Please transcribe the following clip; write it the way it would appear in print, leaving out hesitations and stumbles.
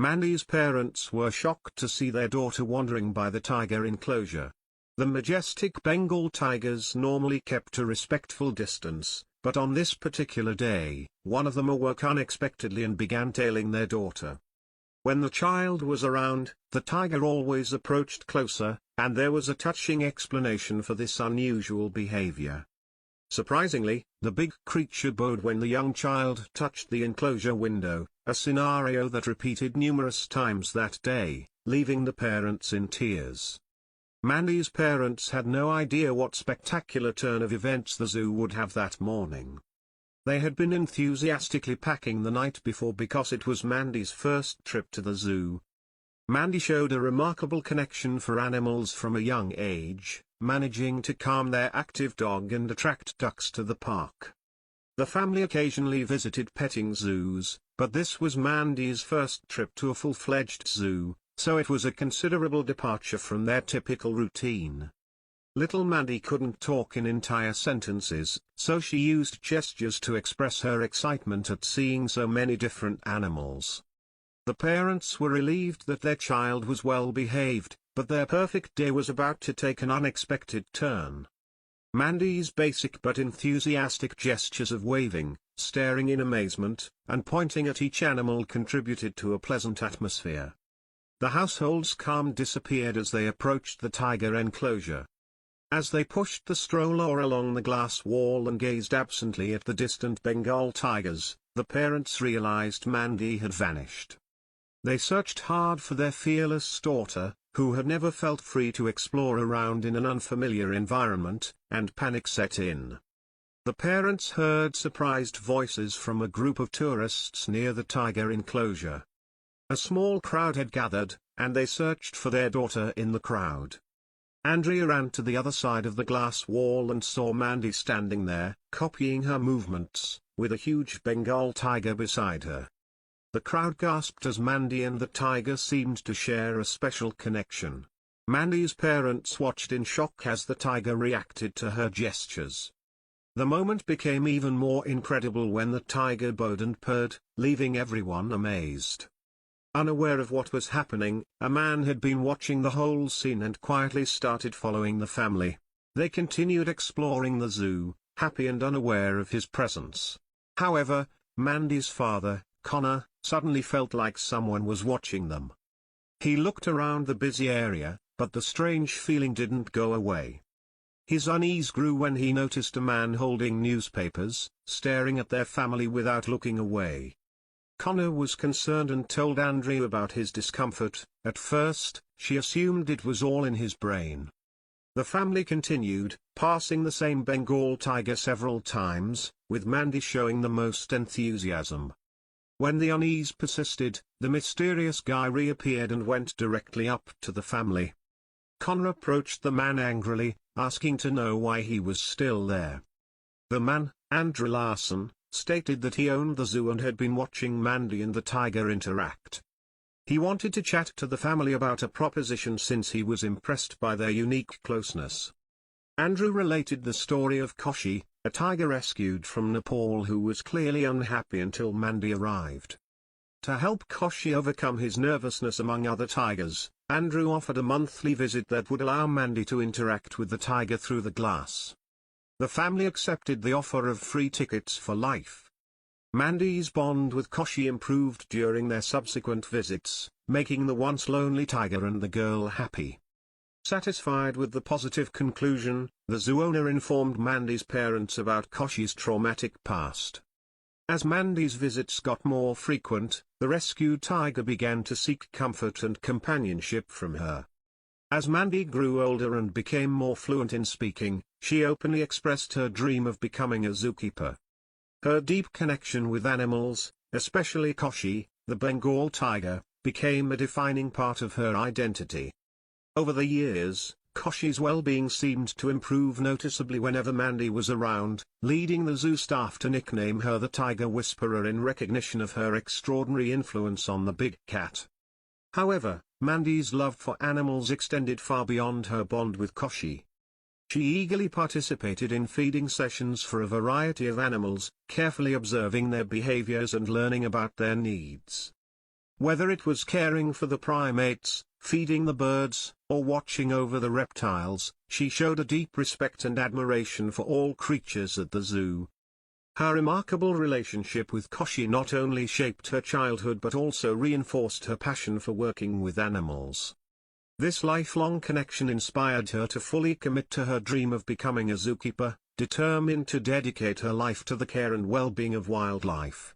Mandy's parents were shocked to see their daughter wandering by the tiger enclosure. The majestic Bengal tigers normally kept a respectful distance, but on this particular day, one of them awoke unexpectedly and began tailing their daughter. When the child was around, the tiger always approached closer, and there was a touching explanation for this unusual behavior. Surprisingly, the big creature bowed when the young child touched the enclosure window, a scenario that repeated numerous times that day, leaving the parents in tears. Mandy's parents had no idea what spectacular turn of events the zoo would have that morning. They had been enthusiastically packing the night before because it was Mandy's first trip to the zoo. Mandy showed a remarkable connection for animals from a young age, managing to calm their active dog and attract ducks to the park. The family occasionally visited petting zoos, but this was Mandy's first trip to a full-fledged zoo, so it was a considerable departure from their typical routine. Little Mandy couldn't talk in entire sentences, so she used gestures to express her excitement at seeing so many different animals. The parents were relieved that their child was well behaved, but their perfect day was about to take an unexpected turn. Mandy's basic but enthusiastic gestures of waving, staring in amazement, and pointing at each animal contributed to a pleasant atmosphere. The household's calm disappeared as they approached the tiger enclosure. As they pushed the stroller along the glass wall and gazed absently at the distant Bengal tigers, the parents realized Mandy had vanished. They searched hard for their fearless daughter, who had never felt free to explore around in an unfamiliar environment, and panic set in. The parents heard surprised voices from a group of tourists near the tiger enclosure. A small crowd had gathered, and they searched for their daughter in the crowd. Andrea ran to the other side of the glass wall and saw Mandy standing there, copying her movements, with a huge Bengal tiger beside her. The crowd gasped as Mandy and the tiger seemed to share a special connection. Mandy's parents watched in shock as the tiger reacted to her gestures. The moment became even more incredible when the tiger bowed and purred, leaving everyone amazed. Unaware of what was happening, a man had been watching the whole scene and quietly started following the family. They continued exploring the zoo, happy and unaware of his presence. However, Mandy's father, Connor, suddenly felt like someone was watching them. He looked around the busy area, but the strange feeling didn't go away. His unease grew when he noticed a man holding newspapers, staring at their family without looking away. Connor was concerned and told Andrea about his discomfort. At first, she assumed it was all in his brain. The family continued, passing the same Bengal tiger several times, with Mandy showing the most enthusiasm. When the unease persisted, the mysterious guy reappeared and went directly up to the family. Connor approached the man angrily, asking to know why he was still there. The man, Andrew Larson, stated that he owned the zoo and had been watching Mandy and the tiger interact. He wanted to chat to the family about a proposition since he was impressed by their unique closeness. Andrew related the story of Koshi, a tiger rescued from Nepal who was clearly unhappy until Mandy arrived. To help Koshi overcome his nervousness among other tigers, Andrew offered a monthly visit that would allow Mandy to interact with the tiger through the glass. The family accepted the offer of free tickets for life. Mandy's bond with Koshi improved during their subsequent visits, making the once lonely tiger and the girl happy. Satisfied with the positive conclusion, the zoo owner informed Mandy's parents about Koshi's traumatic past. As Mandy's visits got more frequent, the rescued tiger began to seek comfort and companionship from her. As Mandy grew older and became more fluent in speaking, she openly expressed her dream of becoming a zookeeper. Her deep connection with animals, especially Koshi, the Bengal tiger, became a defining part of her identity. Over the years, Koshi's well-being seemed to improve noticeably whenever Mandy was around, leading the zoo staff to nickname her the Tiger Whisperer in recognition of her extraordinary influence on the big cat. However, Mandy's love for animals extended far beyond her bond with Koshi. She eagerly participated in feeding sessions for a variety of animals, carefully observing their behaviors and learning about their needs. Whether it was caring for the primates, feeding the birds, or watching over the reptiles, she showed a deep respect and admiration for all creatures at the zoo. Her remarkable relationship with Koshi not only shaped her childhood but also reinforced her passion for working with animals. This lifelong connection inspired her to fully commit to her dream of becoming a zookeeper, determined to dedicate her life to the care and well-being of wildlife.